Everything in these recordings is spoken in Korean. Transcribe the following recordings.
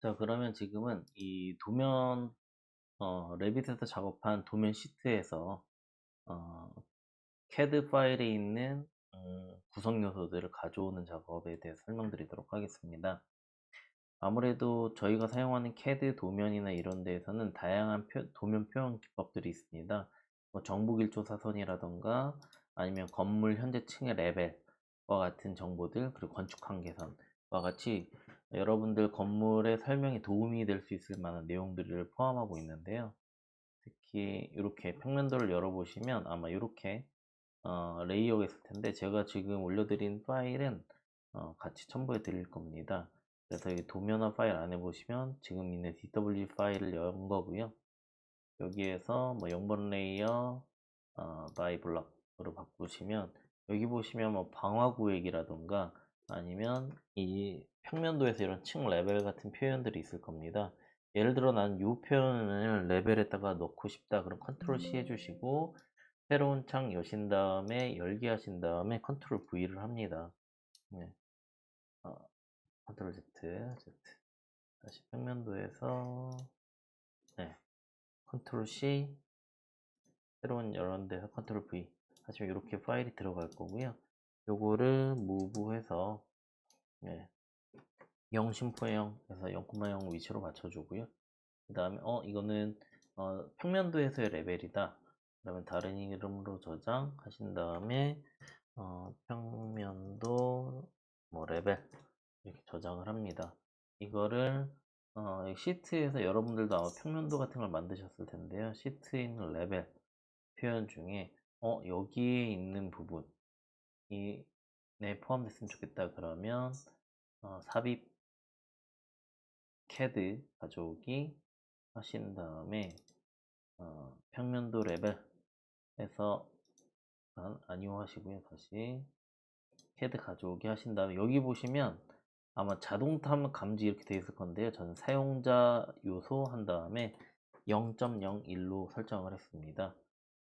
자, 그러면 지금은 이 도면, 레빗에서 작업한 도면 시트에서, 어, CAD 파일에 있는 구성 요소들을 가져오는 작업에 대해서 설명드리도록 하겠습니다. 아무래도 저희가 사용하는 CAD 도면이나 이런 데에서는 다양한 도면 표현 기법들이 있습니다. 뭐 정보길조 사선이라던가 아니면 건물 현재 층의 레벨과 같은 정보들, 그리고 건축 한계선과 같이 여러분들 건물의 설명에 도움이 될 수 있을 만한 내용들을 포함하고 있는데요. 특히 이렇게 평면도를 열어보시면 아마 이렇게 레이어가 있을 텐데, 제가 지금 올려드린 파일은 같이 첨부해 드릴 겁니다. 그래서 이 도면화 파일 안에 보시면 지금 있는 DW 파일을 연 거고요. 여기에서 뭐 0번 레이어 바이 블럭으로 바꾸시면, 여기 보시면 뭐 방화 구획이라던가 아니면 이 평면도에서 이런 층 레벨 같은 표현들이 있을 겁니다. 예를 들어 난 이 표현을 레벨에다가 넣고 싶다, 그럼 컨트롤 C 해주시고 새로운 창 여신 다음에 열기 하신 다음에 컨트롤 V를 합니다. 네. 컨트롤 Z, Z. 다시 평면도에서, 네. 컨트롤 C, 새로운 여러 데서 컨트롤 V 하시면 이렇게 파일이 들어갈 거고요. 요거를 무브해서, 네. 0심포형에서 0,0 위치로 맞춰주고요. 그 다음에 이거는 평면도에서의 레벨이다. 그러면 다른 이름으로 저장하신 다음에 평면도 뭐 레벨 이렇게 저장을 합니다. 이거를 시트에서 여러분들도 아마 평면도 같은 걸 만드셨을 텐데요. 시트에 있는 레벨 표현 중에 여기에 있는 부분이 포함됐으면 좋겠다 그러면 삽입 CAD 가져오기 하신 다음에 평면도 레벨에서 아니오 하시고요. 다시 CAD 가져오기 하신 다음에 여기 보시면 아마 자동 감지 이렇게 되어 있을 건데요. 저는 사용자 요소 한 다음에 0.01로 설정을 했습니다.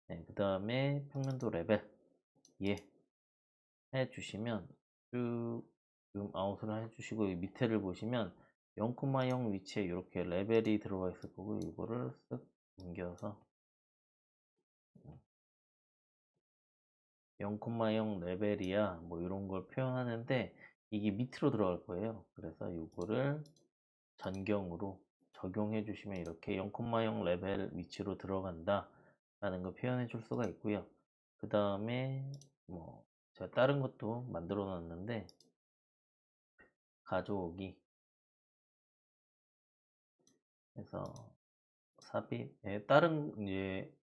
네, 그 다음에 평면도 레벨 예 해주시면 쭉 줌아웃을 해주시고, 이 밑에를 보시면 0,0 위치에 이렇게 레벨이 들어가 있을 거고, 이거를 쓱 옮겨서 0,0 레벨이야 뭐 이런 걸 표현하는데, 이게 밑으로 들어갈 거예요. 그래서 이거를 전경으로 적용해 주시면 이렇게 0,0 레벨 위치로 들어간다 라는 걸 표현해 줄 수가 있고요. 그 다음에 뭐 제가 다른 것도 만들어 놨는데, 가져오기 해서 삽입에 다른 이제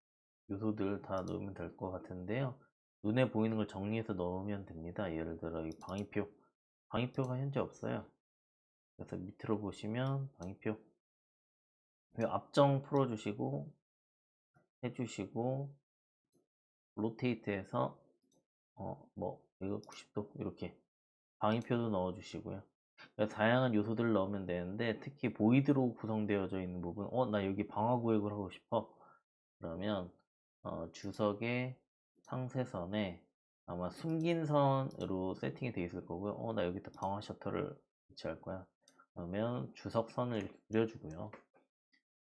요소들 다 넣으면 될 것 같은데요. 눈에 보이는 걸 정리해서 넣으면 됩니다. 예를 들어 이 방위표가 현재 없어요. 그래서 밑으로 보시면 방위표 앞정 풀어주시고 해주시고, 로테이트해서 뭐 이거 90도 이렇게 방위표도 넣어주시고요. 다양한 요소들을 넣으면 되는데, 특히 보이드로 구성되어져 있는 부분, 나 여기 방화 구획을 하고 싶어 그러면 주석의 상세선에 아마 숨긴 선으로 세팅이 되어 있을 거고요. 나 여기다 방화 셔터를 위치할 거야 그러면 주석선을 이렇게 그려주고요.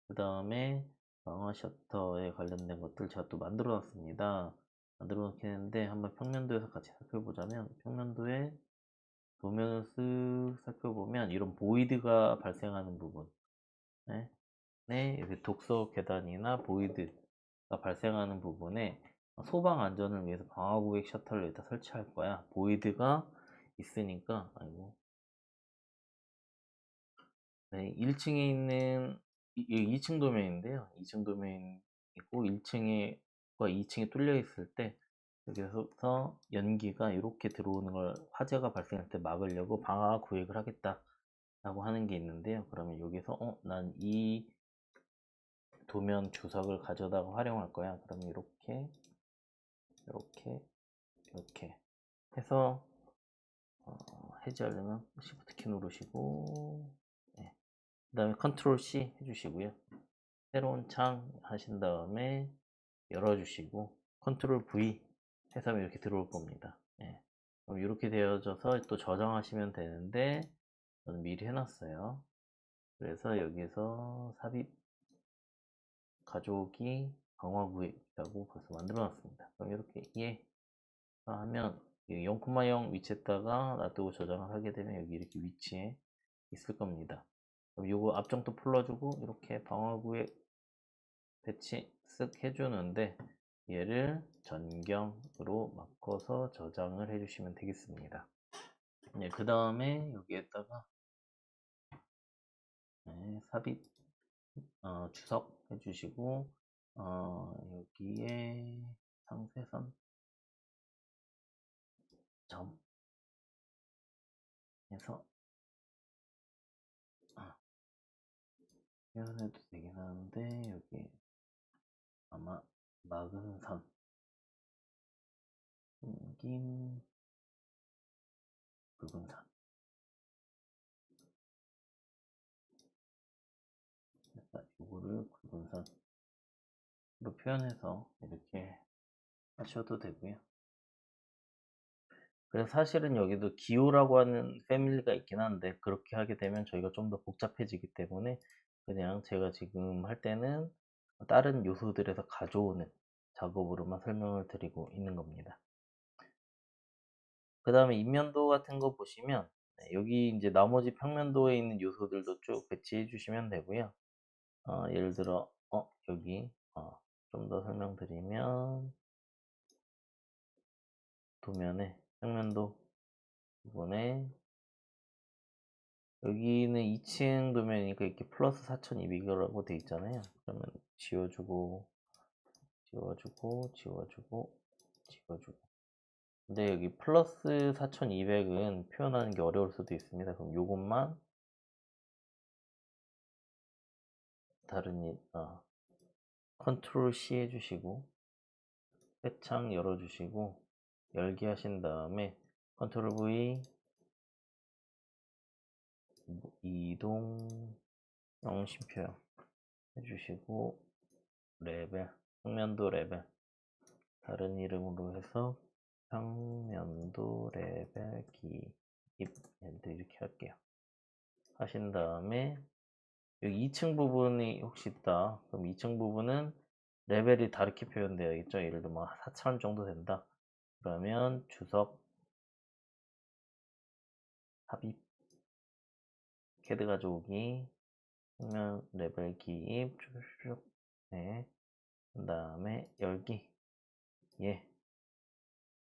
그 다음에 방화 셔터에 관련된 것들 제가 또 만들어 놨습니다. 만들어 놓긴 했는데 한번 평면도에서 같이 살펴보자면, 평면도에 도면을 쓱 살펴보면 이런 보이드가 발생하는 부분, 네, 여기 독서 계단이나 보이드가 발생하는 부분에 소방 안전을 위해서 방화구획 셔터를 여기다 설치할 거야. 보이드가 있으니까. 아이고. 네, 1층에 있는 2층 도면인데요. 2층 도면 있고 1층과 2층이 뚫려 있을 때 여기서 연기가 이렇게 들어오는 걸, 화재가 발생할 때 막으려고 방화 구획을 하겠다라고 하는 게 있는데요. 그러면 여기서 난 이 도면 주석을 가져다가 활용할 거야. 그러면 이렇게 이렇게 이렇게 해서 해제하려면 Shift 키 누르시고, 네. 그 다음에 컨트롤 C 해주시고요. 새로운 창 하신 다음에 열어주시고 컨트롤 V 해서 이렇게 들어올 겁니다. 네. 그럼 이렇게 되어져서 또 저장하시면 되는데, 저는 미리 해놨어요. 그래서 여기서 삽입 가져오기 강화 구획이라고 벌써 만들어 놨습니다. 그럼 이렇게 예 하면 0,0 위치에다가 놔두고 저장을 하게 되면 여기 이렇게 위치에 있을 겁니다. 그럼 요거 앞정도 풀어주고 이렇게 방화 구획 배치 쓱 해주는데 얘를 전경으로 바꿔서 저장을 해주시면 되겠습니다. 네, 그 다음에 여기에다가 네, 삽입 주석 해주시고 여기에 상세선 점 해서 표현해도 되긴 하는데 여기 아마 막은 선 긴 굵은 선 이거를 굵은 선으로 표현해서 이렇게 하셔도 되고요. 그래서 사실은 여기도 기호라고 하는 패밀리가 있긴 한데 그렇게 하게 되면 저희가 좀 더 복잡해지기 때문에 그냥 제가 지금 할 때는 다른 요소들에서 가져오는 작업으로만 설명을 드리고 있는 겁니다. 그 다음에 인면도 같은 거 보시면 여기 이제 나머지 평면도에 있는 요소들도 쭉 배치해 주시면 되고요. 예를 들어 여기 좀 더 설명드리면 도면에 평면도 부분에 여기는 2층 도면이니까 이렇게 플러스 4200이라고 돼 있잖아요. 그러면 지워주고 지워주고 지워주고 지워주고 근데 여기 플러스 4200은 표현하는 게 어려울 수도 있습니다. 그럼 요것만 다른 컨트롤 C 해주시고 회창 열어주시고 열기 하신 다음에 컨트롤 V 이동 영심표현 해주시고 레벨 평면도 레벨 다른 이름으로 해서 평면도 레벨 기입 이렇게 할게요. 하신 다음에 여기 2층 부분이 혹시 있다. 그럼 2층 부분은 레벨이 다르게 표현되어야겠죠. 예를 들면 4,000 정도 된다. 그러면 주석 삽입 캐드 가져오기 평면 레벨 기입 쭉쭉 네. 그 다음에 열기 예.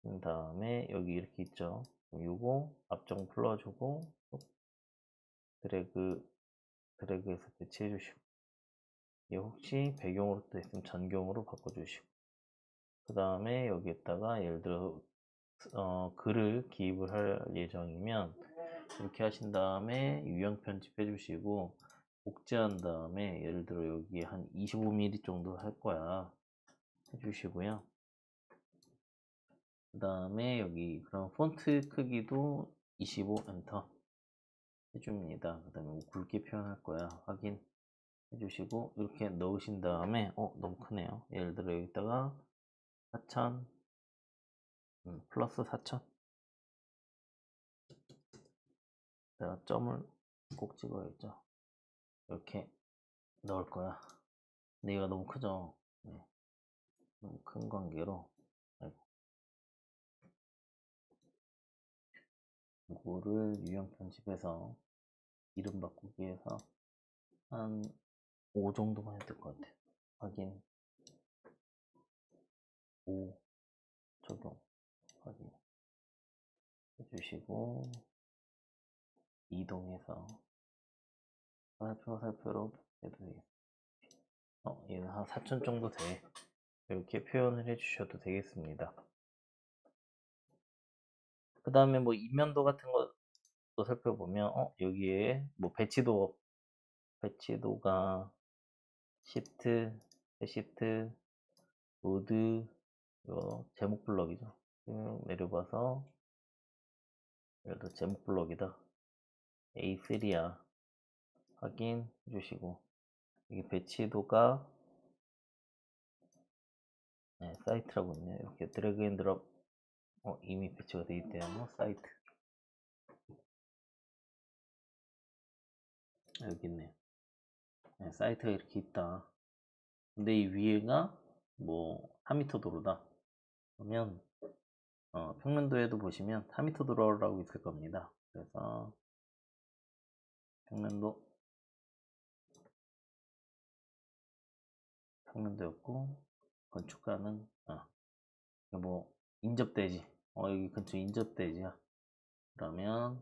그 다음에 여기 이렇게 있죠. 요거 앞정 풀어주고 드래그해서 배치해 주시고 얘 혹시 배경으로 또 있으면 전경으로 바꿔주시고 그 다음에 여기에다가 예를 들어 글을 기입을 할 예정이면 이렇게 하신 다음에 유형 편집해 주시고 복제한 다음에 예를 들어 여기 한 25mm 정도 할 거야 해주시고요. 그 다음에 여기 그럼 폰트 크기도 25 엔터 해줍니다. 그 다음에 뭐 굵게 표현할 거야 확인 해주시고 이렇게 넣으신 다음에 너무 크네요. 예를 들어 여기다가 4000 플러스 4000 내가 점을 꼭 찍어야겠죠. 이렇게 넣을 거야. 근데 이거 너무 크죠. 네. 너무 큰 관계로 아이고. 이거를 유형 편집해서 이름 바꾸기 해서 한 5 정도만 해도 될 것 같아요. 확인 5 적용 확인 해주시고 이동해서 살표로 해도 되겠습니다. 얘는 한 4000 정도 돼. 이렇게 표현을 해주셔도 되겠습니다. 그 다음에 뭐 인면도 같은 것도 살펴보면 여기에 뭐 배치도가 시프트, 시프트, 로드 이거 제목 블럭이죠. 내려봐서 예를 들어 제목 블럭이다. A3야. 확인해 주시고 이게 배치도가 사이트라고 있네요. 이렇게 드래그 앤 드롭 이미 배치가 되어 있대요. 사이트 여기 있네요. 사이트가 이렇게 있다. 근데 이 위에가 뭐 4m 도로다. 그러면 평면도에도 보시면 4m 도로라고 있을 겁니다. 그래서 평면도였고 건축가는 뭐 인접대지. 여기 근처 인접대지야. 그러면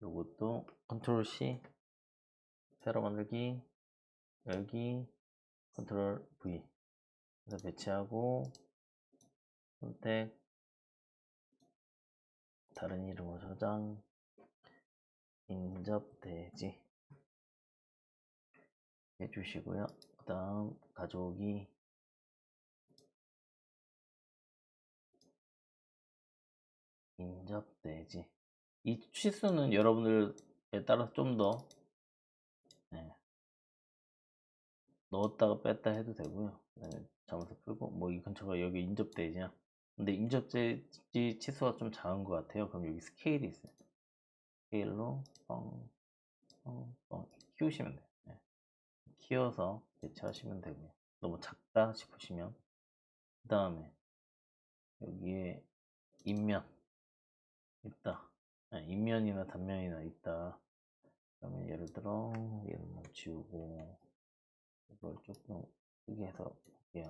요것도 컨트롤 C 세로 만들기 열기 컨트롤 V 그래서 배치하고 선택 다른 이름으로 저장 인접대지 해주시고요. 그 다음 가져오기 인접대지. 이 치수는 여러분들에 따라서 좀 더 넣었다가 뺐다 해도 되고요. 잠에서 풀고 뭐 이 근처가 여기 인접대지야. 근데 인접대지 치수가 좀 작은 것 같아요. 그럼 여기 스케일이 있어요. 스케일로 키우시면 돼요. 키워서 배치하시면 되고요. 너무 작다 싶으시면 그 다음에 여기에 인면 있다. 인면이나 단면이나 있다. 그러면 예를 들어 얘는 뭐 지우고 이걸 조금 크게 해서 볼게요.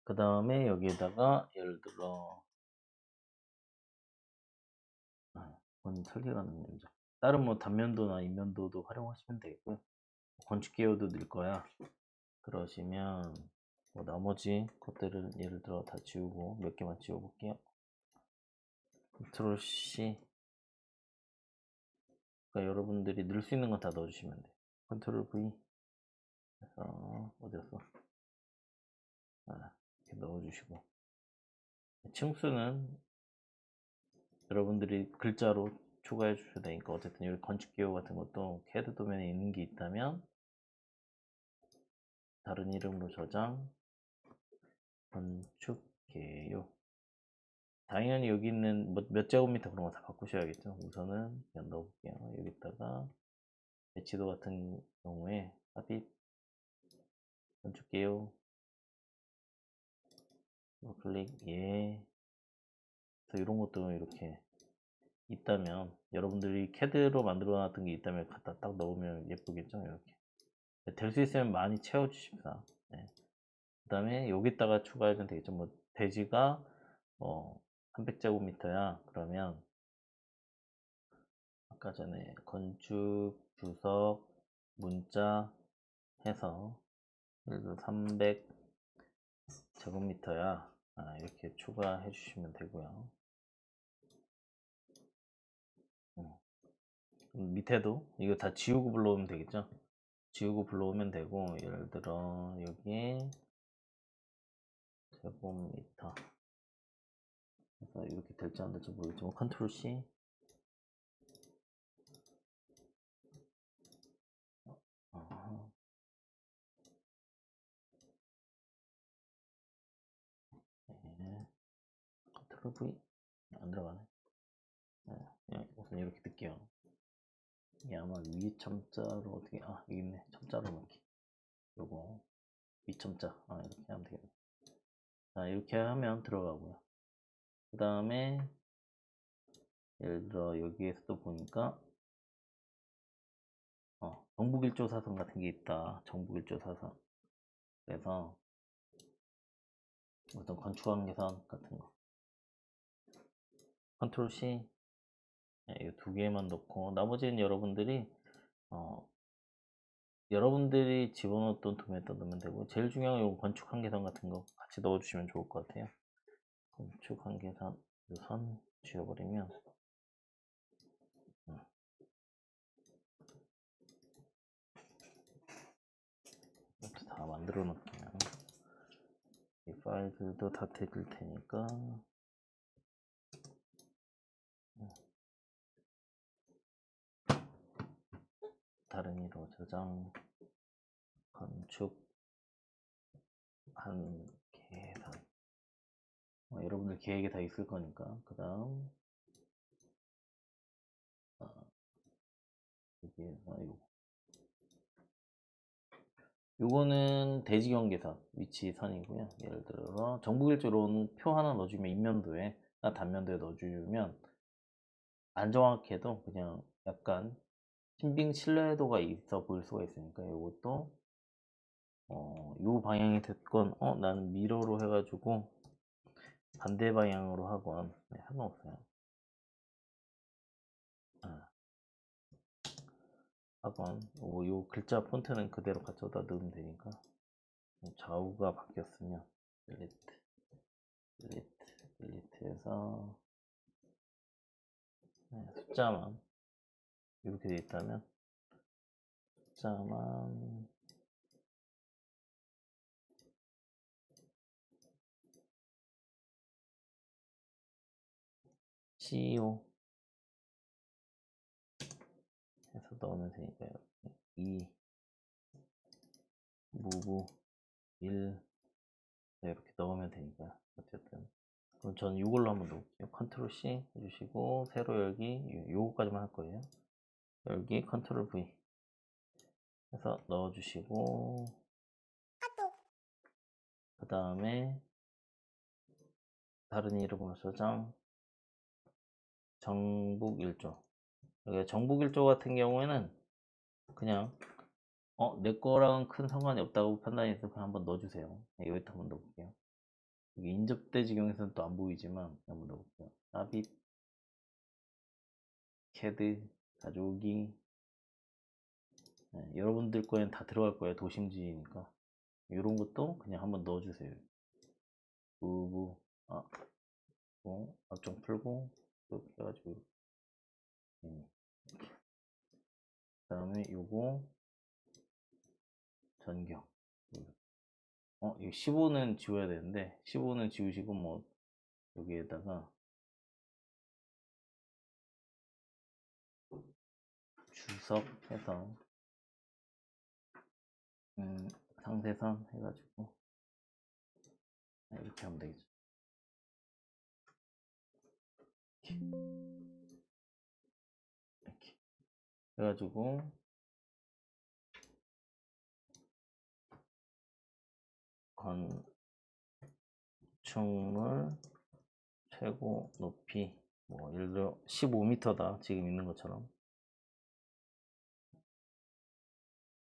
그 다음에 여기에다가 예를 들어 이건 설계가는 면적 다른 뭐 단면도나 인면도도 활용하시면 되겠고요. 건축 기호도 넣을 거야. 그러시면 뭐 나머지 것들을 예를 들어 다 지우고 몇 개만 지워 볼게요. 컨트롤 C 그러니까 여러분들이 넣을 수 있는 건 다 넣어주시면 돼요. 컨트롤 V 그래서 어디였어? 이렇게 넣어주시고 층수는 여러분들이 글자로 추가해 주셔도 되니까 어쨌든 여기 건축 기호 같은 것도 CAD 도면에 있는 게 있다면 다른 이름으로 저장 건축 개요. 당연히 여기 있는 몇 제곱미터 그런 거 다 바꾸셔야겠죠. 우선은 그냥 넣어볼게요. 여기다가 배치도 같은 경우에 삽입 건축 개요. 클릭 그래서 이런 것도 이렇게 있다면 여러분들이 CAD로 만들어 놨던 게 있다면 갖다 딱 넣으면 예쁘겠죠. 이렇게 될 수 있으면 많이 채워 주십사. 그 다음에 여기다가 추가하면 되겠죠. 뭐 대지가 300제곱미터야. 그러면 아까 전에 건축 주석 문자 해서 예를 들어 300제곱미터야. 이렇게 추가해 주시면 되고요. 밑에도 이거 다 지우고 불러오면 되겠죠. 지우고 불러오면 되고 예를 들어 여기에 제곱미터 그래서 이렇게 될지 안 될지 모르겠지만 컨트롤 C 컨트롤 V 안 들어가네. 그냥 우선 이렇게 넣을게요. 이 아마 위 첨자로 어떻게 여기 있네. 첨자로 넣기 요거 위 첨자 이렇게 하면 되겠네. 이렇게 하면 들어가고요. 그 다음에 예를 들어 여기에서 또 보니까 정북일조 사선 같은 게 있다. 정북일조 사선. 그래서 어떤 건축한 계산 같은 거 컨트롤 C 이 두 개만 넣고 나머지는 여러분들이 집어넣었던 도면에다 넣으면 되고 제일 중요한 건 건축 한계선 같은 거 같이 넣어주시면 좋을 것 같아요. 건축 한계선 선 지워버리면 이렇게 다 만들어 놓을게요. 이 파일들도 다 드릴 테니까 다른 이로 저장 건축 한계선 여러분들 계획에 다 있을 거니까 그 다음 요거는 대지경계선 위치선이고요. 예를 들어서 정북일주로는 표 하나 넣어주면 인면도에 단면도에 넣어주면 안 정확해도 그냥 약간 신빙 신뢰도가 있어 보일 수가 있으니까 요것도 요 방향이 됐건 나는 미러로 해가지고 반대 방향으로 하건 상관없어요. 하건 요 글자 폰트는 그대로 가져다 넣으면 되니까 좌우가 바뀌었으면 딜리트 해서 숫자만 이렇게 돼 있다면 숫자만 CEO 해서 넣으면 되니까요. 2 무브 1 이렇게 넣으면 되니까 어쨌든 그럼 저는 이걸로 한번 넣을게요. 컨트롤 C 해주시고 세로 열기 요거까지만 할 거예요. 열기 컨트롤 V 해서 넣어주시고 그 다음에 다른 이름으로 저장 정북일조. 정북일조 같은 경우에는 그냥 내 거랑 큰 상관이 없다고 판단해서 그냥 한번 넣어주세요. 여기다 한번 넣어볼게요. 여기 인접대 지경에서는 또 안 보이지만 한번 넣어볼게요. 삽입 캐드 가져오기 여러분들 거에는 다 들어갈 거예요. 도심지니까 이런 것도 그냥 한번 넣어주세요. 무브 앞쪽 풀고 이렇게 해가지고 그 다음에 요거 전경 이거 15는 지워야 되는데 15는 지우시고 뭐 여기에다가 주석 해서 상세선 해가지고 이렇게 하면 되겠죠. 이렇게 해가지고 건축물 최고 높이 뭐 예를 들어 15m다 지금 있는 것처럼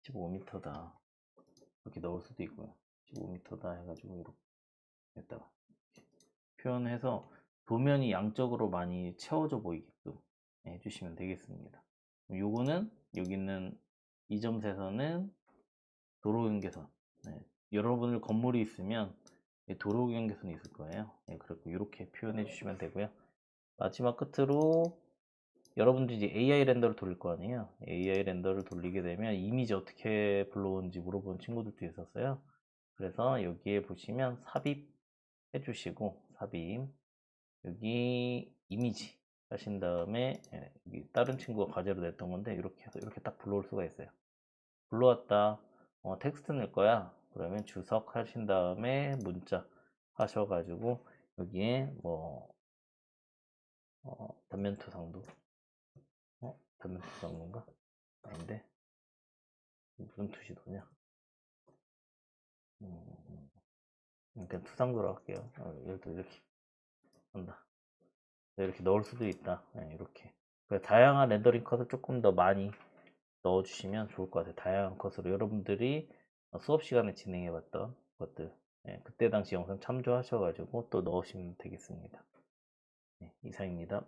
15m다 이렇게 넣을 수도 있고요. 15m다 해가지고 이렇게 했다가 표현해서 도면이 양쪽으로 많이 채워져 보이게끔 해주시면 되겠습니다. 요거는 여기 있는 이 점에서는 도로경계선 여러분들 건물이 있으면 도로경계선이 있을 거예요. 그리고 이렇게 표현해 주시면 되고요. 마지막 끝으로 여러분들이 이제 AI 렌더를 돌릴 거 아니에요. AI 렌더를 돌리게 되면 이미지 어떻게 불러오는지 물어보는 친구들도 있었어요. 그래서 여기에 보시면 삽입 해주시고 삽입 여기 이미지 하신 다음에 여기 다른 친구가 과제로 냈던 건데 이렇게 해서 이렇게 딱 불러올 수가 있어요. 불러왔다. 텍스트 낼 거야. 그러면 주석 하신 다음에 문자 하셔가지고 여기에 뭐 단면 투상도 단면 투상도인가? 아닌데 무슨 투시도냐? 그냥 투상도로 할게요. 예를 들어 이렇게 한다. 이렇게 넣을 수도 있다. 이렇게 다양한 렌더링 컷을 조금 더 많이 넣어주시면 좋을 것 같아요. 다양한 컷으로 여러분들이 수업 시간에 진행해봤던 것들 그때 당시 영상 참조하셔가지고 또 넣으시면 되겠습니다. 이상입니다.